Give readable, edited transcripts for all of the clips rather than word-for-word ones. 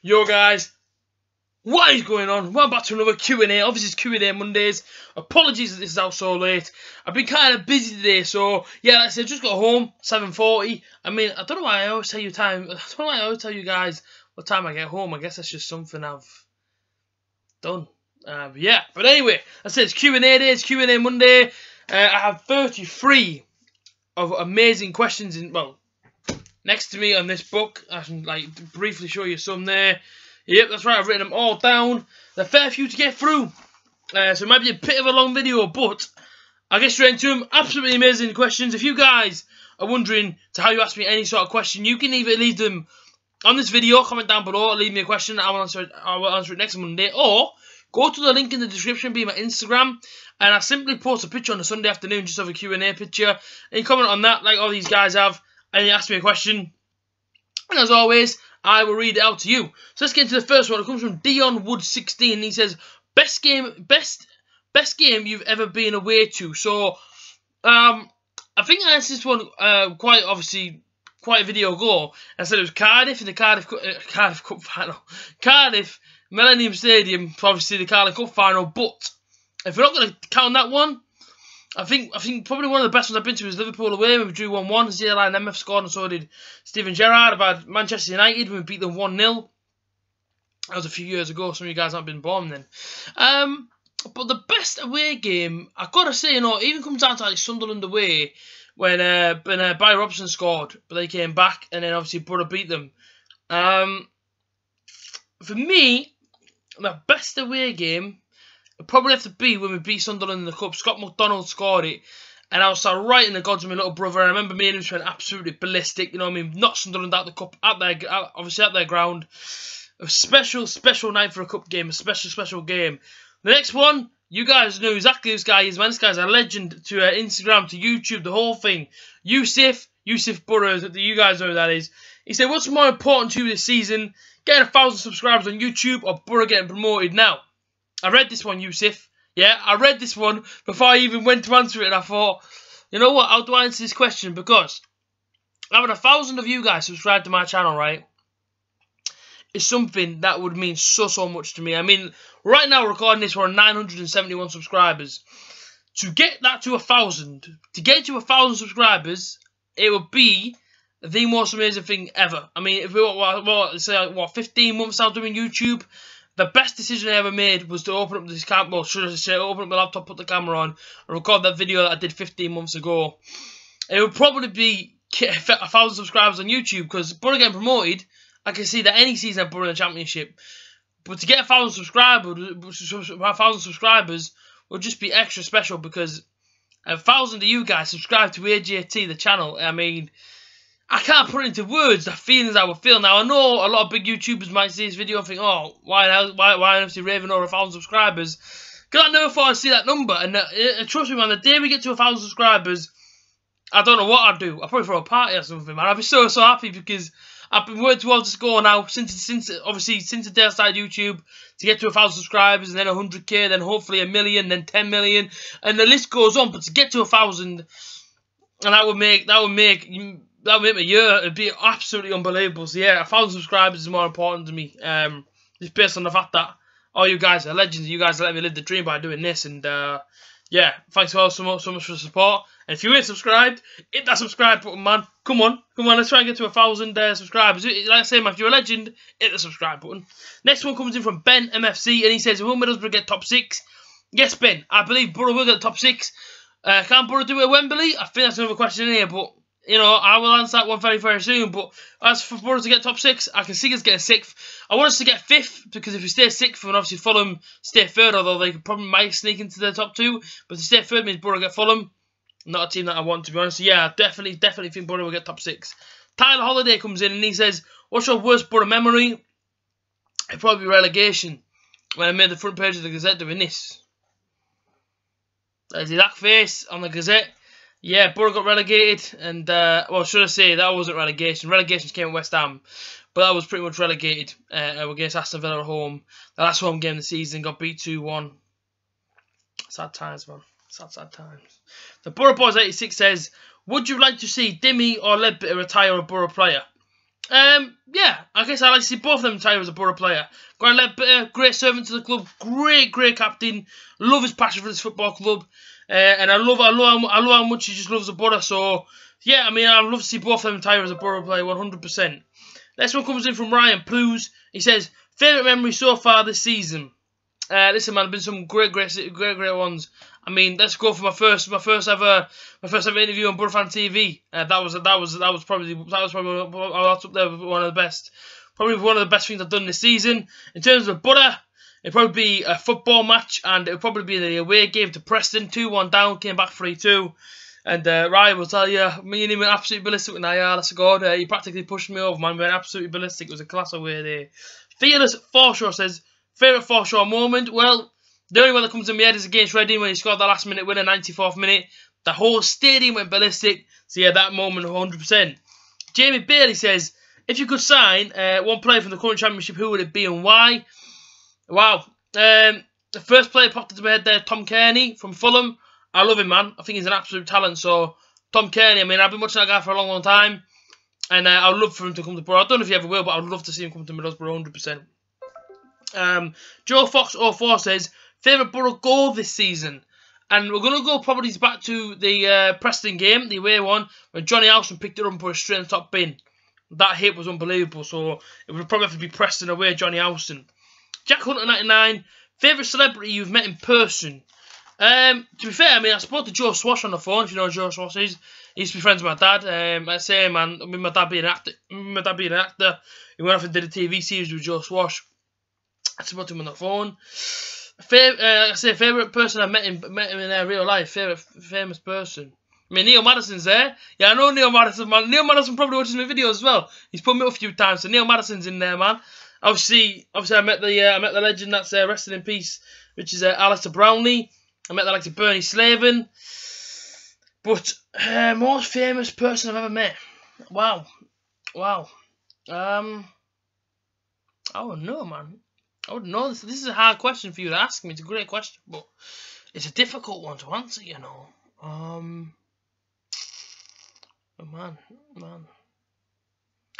Yo guys, what is going on? Welcome back to another Q&A. Obviously it's Q&A Mondays. Apologies that this is out so late. I've been kind of busy today, so yeah, like I said, just got home, 7:40. I mean, I don't know why I always tell you time. I don't know why I always tell you guys what time I get home. I guess that's just something I've done. Yeah, but anyway, I said it's Q&A day, it's Q&A Monday. I have 33 of amazing questions next to me on this book. I can briefly show you some there. Yep, that's right, I've written them all down. There's a fair few to get through. So it might be a bit of a long video, but I'll get straight into them. Absolutely amazing questions. If you guys are wondering to how you ask me any sort of question, you can either leave them on this video, comment down below, or leave me a question. I will answer it next Monday, or go to the link in the description, be my Instagram, and I simply post a picture on a Sunday afternoon, just of a Q&A picture, and you comment on that like all these guys have, and you ask me a question, and as always, I will read it out to you. So let's get into the first one. It comes from Dion Wood 16. He says, best game you've ever been away to. So I think I answered this one quite a video ago. I said it was Cardiff in the Cardiff Cup final. Cardiff Millennium Stadium, obviously the Carling Cup final. But if we're not going to count that one, I think probably one of the best ones I've been to was Liverpool away when we drew 1-1. Zierlein and MF scored, and so did Steven Gerrard. I've had Manchester United when we beat them 1-0. That was a few years ago. Some of you guys haven't been born then. But the best away game, I've got to say, it even comes down to like Sunderland away when Barry Robson scored, but they came back, and then obviously Borough beat them. For me, the best away game it'll probably have to be when we beat Sunderland in the Cup. Scott McDonald scored it, and I was sat right in the gods of my little brother. And I remember me and him just went absolutely ballistic. You know what I mean? Knocked Sunderland out the Cup, obviously at their ground. A special night for a Cup game. A special game. The next one, you guys know exactly who this guy is, man. This guy's a legend to Instagram, to YouTube, the whole thing. Yusuf Burrows, you guys know who that is. He said, what's more important to you this season? Getting 1,000 subscribers on YouTube or Borough getting promoted now? I read this one, Yusuf. Yeah, I read this one before I even went to answer it, and I thought, you know what, how do I answer this question? Because having 1,000 of you guys subscribe to my channel, right, is something that would mean so much to me. I mean, right now, recording this, we're on 971 subscribers. To get that to 1,000, subscribers, it would be the most amazing thing ever. I mean, if we were, say, 15 months out doing YouTube, the best decision I ever made was to open up this camera, well, should I say, open up my laptop, put the camera on, and record that video that I did 15 months ago. It would probably be 1,000 subscribers on YouTube, because Borough getting promoted, I can see that any season at Borough in the Championship. But to get 1,000 subscribers would just be extra special, because 1,000 of you guys subscribe to A.J.T, the channel. I mean, I can't put into words the feelings I would feel. Now, I know a lot of big YouTubers might see this video and think, oh, why NFC Raven over 1,000 subscribers? Because I never thought I'd see that number. And trust me, man, the day we get to 1,000 subscribers, I don't know what I'd do. I'd probably throw a party or something, man. I'd be so happy, because I've been working towards this goal now since the day I started YouTube, to get to 1,000 subscribers, and then 100k, then hopefully 1 million, then 10 million, and the list goes on. But to get to 1,000, and that would make my year. It'd be absolutely unbelievable. So yeah, 1,000 subscribers is more important to me. Just based on the fact that all you guys are legends. You guys let me live the dream by doing this. And yeah, thanks all so much for the support. And if you ain't subscribed, hit that subscribe button, man. Come on, let's try and get to 1,000 subscribers. Like I say, man, if you're a legend, hit the subscribe button. Next one comes in from Ben MFC, and he says, will Middlesbrough get top 6? Yes, Ben, I believe Borough will get top 6. Can Borough do it at Wembley? I think that's another question in here, but you know, I will answer that one very soon. But as for Borough to get top 6, I can see us getting 6th. I want us to get 5th, because if we stay 6th, then obviously Fulham stay 3rd, although they probably might sneak into the top 2. But to stay 3rd means Borough get Fulham. Not a team that I want, to be honest. So yeah, I definitely think Borough will get top 6. Tyler Holiday comes in and he says, what's your worst Borough memory? It'd probably be relegation, when I made the front page of the Gazette doing this. There's that face on the Gazette. Yeah, Borough got relegated, and, well, should I say, that wasn't relegation. Relegation came at West Ham, but that was pretty much relegated against Aston Villa at home. The last home game of the season, got beat 2-1. Sad times, man. Sad times. The Borough Boys 86 says, would you like to see Dimmy or Ledbetter retire a Borough player? Yeah, I I guess I like to see both of them retire as a Borough player. Grant Ledbetter, great servant to the club, great captain. Love his passion for this football club, and I love how much he just loves the Borough. So yeah, I mean, I'd love to see both of them retire as a Borough player, 100%. Next one comes in from Ryan Plews. He says, favourite memory so far this season. Listen, man, there's been some great ones. I mean, let's go for my first ever interview on Borough Fan TV. That was probably up there with one of the best, probably one of the best things I've done this season. In terms of Borough, it'd probably be a football match, and it'd probably be the away game to Preston, 2-1 down, came back 3-2. And Ryan will tell you, me and him went absolutely ballistic with Nayar. That's a god. He practically pushed me over, man. We went absolutely ballistic. It was a class away there. Fearless Forshaw says, favourite Forshaw moment? Well, the only one that comes to my head is against Reading when he scored the last minute winner, 94th minute. The whole stadium went ballistic. So yeah, that moment, 100%. Jamie Bailey says, if you could sign one player from the current championship, who would it be and why? Wow. The first player popped into my head there, Tom Kearney from Fulham. I love him, man. I think he's an absolute talent. So, Tom Kearney, I mean, I've been watching that guy for a long time. And I would love for him to come to Borough. I don't know if he ever will, but I would love to see him come to Middlesbrough, 100%. Joe Fox 04 says, favourite Borough goal this season? And we're going to go probably back to the Preston game, the away one, when Johnny Howson picked it up and put it straight in the top bin. That hit was unbelievable. So, it would probably have to be Preston away, Johnny Howson. Jack Hunter 99, favourite celebrity you've met in person? To be fair, I mean, I spoke to Joe Swash on the phone, if you know who Joe Swash is. He used to be friends with my dad. I say, man, with my dad being an actor, he went off and did a TV series with Joe Swash. I spoke to him on the phone. Favourite person I met him in real life, famous person. I mean, Neil Madison's there. Yeah, I know Neil Madison, man. Neil Madison probably watches my videos as well. He's put me up a few times, so Neil Madison's in there, man. Obviously, I met the legend that's resting in peace, which is Alistair Brownlee. I met the likes of Bernie Slaven. But, most famous person I've ever met. Wow. I don't know, man. I wouldn't know. This is a hard question for you to ask me. It's a great question, but it's a difficult one to answer, you know. Man.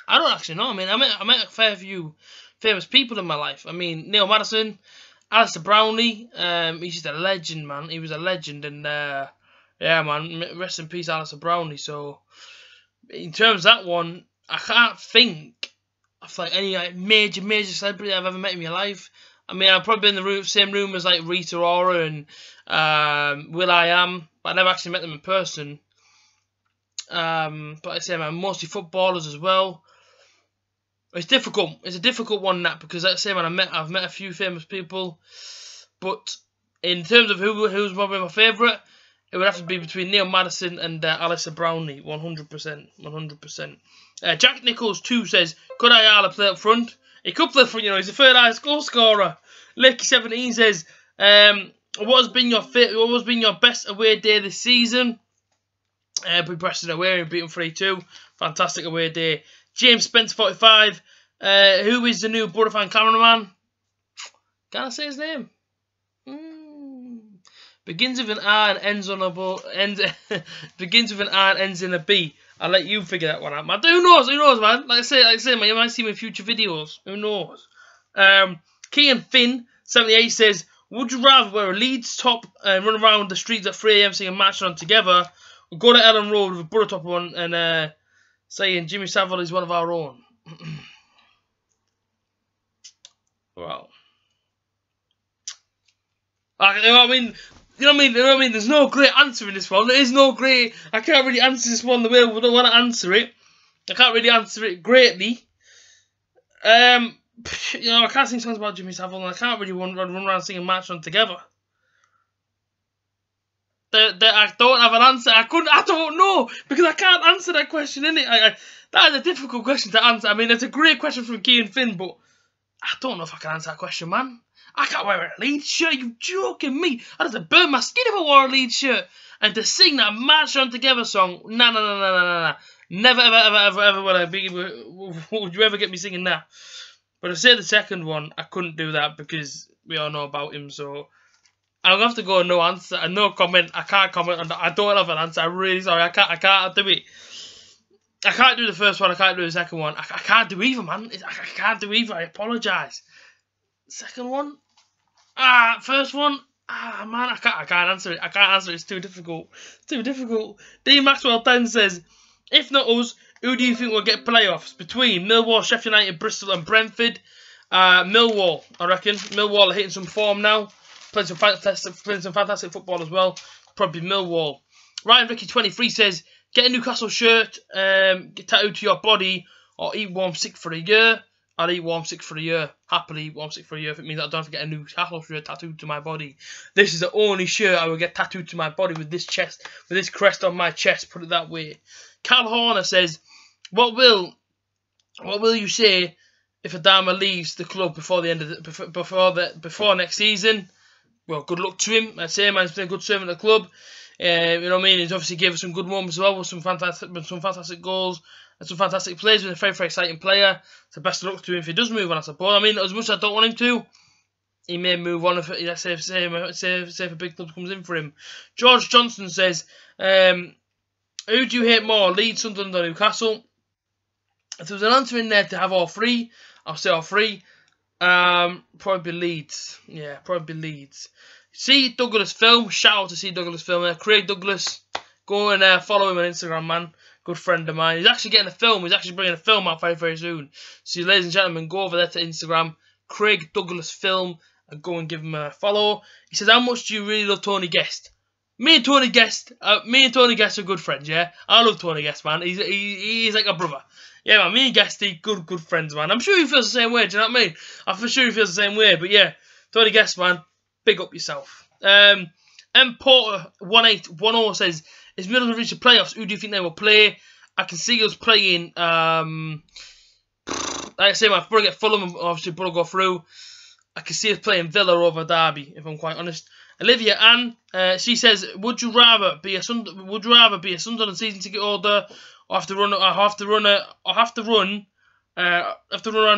I don't actually know. I mean, I met a fair few famous people in my life. I mean, Neil Madison, Alistair Brownlee, he's just a legend, man. He was a legend, and yeah, man, rest in peace, Alistair Brownlee. So, in terms of that one, I can't think of like any like major celebrity I've ever met in my life. I mean, I've probably been in the same room as like Rita Ora and will.i.am, but I never actually met them in person. But I say, man, mostly footballers as well. It's difficult. It's a difficult one, that, because like I say, man, I've met a few famous people, but in terms of who's probably my favourite, it would have to be between Neil Madison and Alistair Brownlee, 100%. Jack Nichols 2 says, could Ayala play up front? He could play up front, you know. He's a third highest goal scorer. Licky 17 says, what has been your best away day this season? We Preston away and beat them 3-2. Fantastic away day. James Spencer 45. Who is the new Borough fan cameraman? Can I say his name? Begins with an R and ends on a begins with an R and ends in a B. I'll let you figure that one out, man. Who knows, man? Like I say, man, you might see me in future videos. Who knows? Kean Finn 78 says, would you rather wear a Leeds top and run around the streets at 3 AM singing Match On together, or go to Ellen Road with a Borough top on and saying Jimmy Savile is one of our own? Wow. You know what I mean? There's no great answer in this one. There is no great. I can't really answer this one the way I would want to answer it. I can't really answer it greatly. You know, I can't sing songs about Jimmy Savile, and I can't really run around singing Match On together. I don't have an answer. I don't know, because I can't answer that question, innit? That is a difficult question to answer. I mean, it's a great question from Kean Finn, but I don't know if I can answer that question, man. I can't wear a Leeds shirt. You joking me? I'd have to burn my skin if I wore a Leeds shirt. And to sing that Match On Together song, nah. Never, ever would you ever get me singing that? But I say the second one, I couldn't do that because we all know about him. So I'm gonna have to go no answer and no comment. I can't comment on that. I don't have an answer. I'm really sorry. I can't do it. I can't do the first one. I can't do the second one. I can't do either, man. I can't do either. I apologise. Second one? First one? Man, I can't answer it. I can't answer it. It's too difficult. It's too difficult. D Maxwell 10 says, if not us, who do you think will get playoffs? Between Millwall, Sheffield United, Bristol and Brentford. Millwall, I reckon. Millwall are hitting some form now. Playing some fantastic football as well. Probably Millwall. Ryan Ricky 23 says, get a Newcastle shirt, get tattooed to your body, or eat warm sick for a year. I'll eat warm sick for a year. Happily eat warm sick for a year if it means I don't have to get a Newcastle shirt tattooed to my body. This is the only shirt I will get tattooed to my body with this crest on my chest, put it that way. Cal Horner says, what will you say if Adama leaves the club before the end of before next season? Well, good luck to him. I say, man, he's been a good servant at the club. You know what I mean? He's obviously gave us some good moments as well, with some fantastic goals and some fantastic plays. He's a very, very exciting player. So best of luck to him if he does move on, I suppose. I mean, as much as I don't want him to, he may move on if a big club comes in for him. George Johnson says, who do you hate more, Leeds, Sunderland or Newcastle? If there was an answer in there to have all three, I'll say all three. Probably Leeds. Yeah, probably Leeds. See Douglas Film. Shout out to See Douglas Film. Craig Douglas. Go and follow him on Instagram, man. Good friend of mine. He's actually getting a film. He's actually bringing a film out very, very soon. So, ladies and gentlemen, go over there to Instagram. Craig Douglas Film. And go and give him a follow. He says, how much do you really love Tony Guest? Me and Tony Guest are good friends, yeah? I love Tony Guest, man. He's like a brother. Yeah, man, me and Guesty, good friends, man. I'm sure he feels the same way, do you know what I mean? I'm for sure he feels the same way, but yeah, Tony Guest, man, big up yourself. M. Porter 1810 says, is Middlesbrough reach the playoffs? Who do you think they will play? I can see us playing, like I say, man, if Borough get Fulham, obviously Borough go through. I can see us playing Villa over Derby, if I'm quite honest. Olivia Ann, she says, would you rather be a Sunderland season ticket holder, or have to run around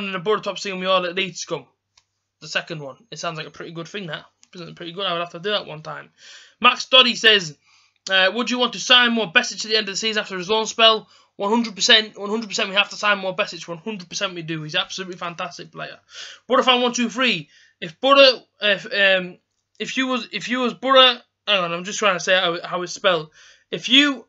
in a Borough top seeing we all at Leeds scum? The second one. It sounds like a pretty good thing, that. Isn't it pretty good? I would have to do that one time. Max Doddy says, would you want to sign more Besic at the end of the season after his loan spell? 100% we have to sign more Besic. 100% we do. He's absolutely fantastic player. Borough fan 123. If you was Borough, hang on, I'm just trying to say how it's spelled. If you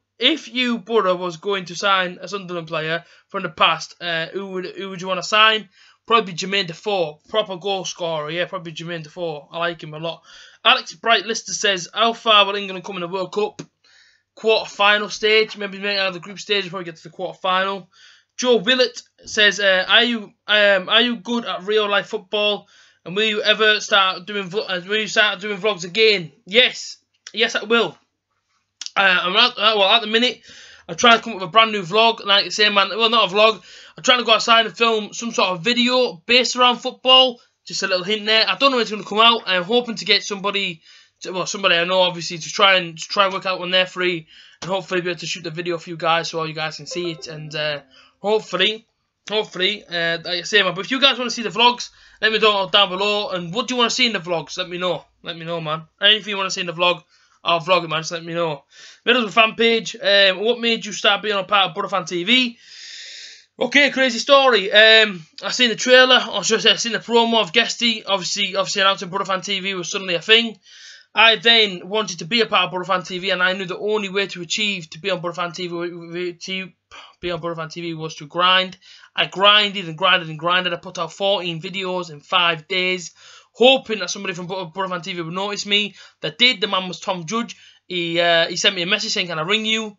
Borough was going to sign a Sunderland player from the past, who would you want to sign? Probably Jermaine Defoe, proper goal scorer. Yeah, probably Jermaine Defoe. I like him a lot. Alex Bright Lister says, how far will England come in the World Cup? Quarter-final stage, maybe make out of the group stage, probably get to the quarter-final. Joe Willett says, are you good at real life football? And will you ever start doing vlogs again? Yes, I will. At the minute, I'm trying to come up with a brand new vlog. Like I say, man, well, not a vlog. I'm trying to go outside and film some sort of video based around football. Just a little hint there. I don't know when it's going to come out. I'm hoping to get somebody I know, obviously, to try and work out when they're free, and hopefully be able to shoot the video for you guys so all you guys can see it. And hopefully, like I say, man. But if you guys want to see the vlogs, let me know down below. And what do you want to see in the vlogs? Let me know. Let me know, man. Anything you want to see in the vlog, I'll vlog it, man. Just let me know. Middlesbrough fan page. What made you start being a part of Borough Fan TV? Okay, crazy story. I seen the trailer, or should I say, I seen the promo of Guesty. Obviously announcing Borough Fan TV was suddenly a thing. I then wanted to be a part of Borough Fan TV, and I knew the only way to achieve to be on Borough Fan TV was to grind. I grinded and grinded and grinded. I put out 14 videos in 5 days, hoping that somebody from Borough Fan TV would notice me. That did. The man was Tom Judge. He sent me a message saying, "Can I ring you?"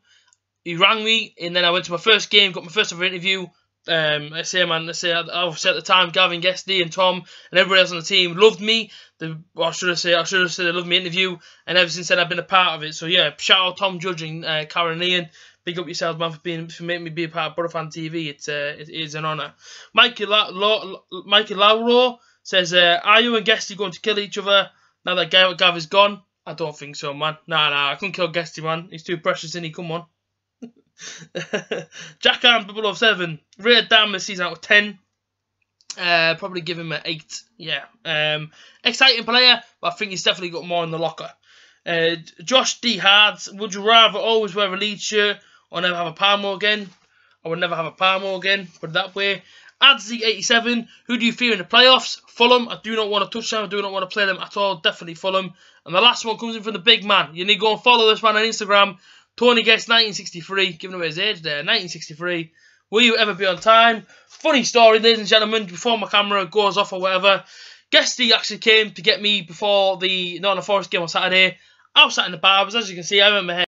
He rang me, and then I went to my first game, got my first ever interview. Obviously at the time, Gavin, Guesty, and Tom, and everybody else on the team loved me. I should have said they loved my interview, and ever since then I've been a part of it. So yeah, shout out Tom Judge and Karen Ian. Big up yourselves, man, for making me be a part of Borough Fan TV. It is an honour. Mikey Lauro says, are you and Guesty going to kill each other now that Gav is gone? I don't think so, man. Nah, I couldn't kill Guesty, man. He's too precious, isn't he? Come on. Jack Arm 007 rated down this season out of 10. Probably give him an 8. Yeah. Exciting player, but I think he's definitely got more in the locker. Josh D Hards, would you rather always wear a Leeds shirt or never have a Palmo again? I would never have a Parmo again, put it that way. A.J.T, who do you fear in the playoffs? Fulham. I do not want to touch them. I do not want to play them at all. Definitely Fulham. And the last one comes in from the big man. You need to go and follow this man on Instagram. Tony Guest 1963. Giving away his age there. 1963. Will you ever be on time? Funny story, ladies and gentlemen. Before my camera goes off or whatever, Guesty actually came to get me before the Nottingham Forest game on Saturday. I was sat in the barbers. As you can see, I remember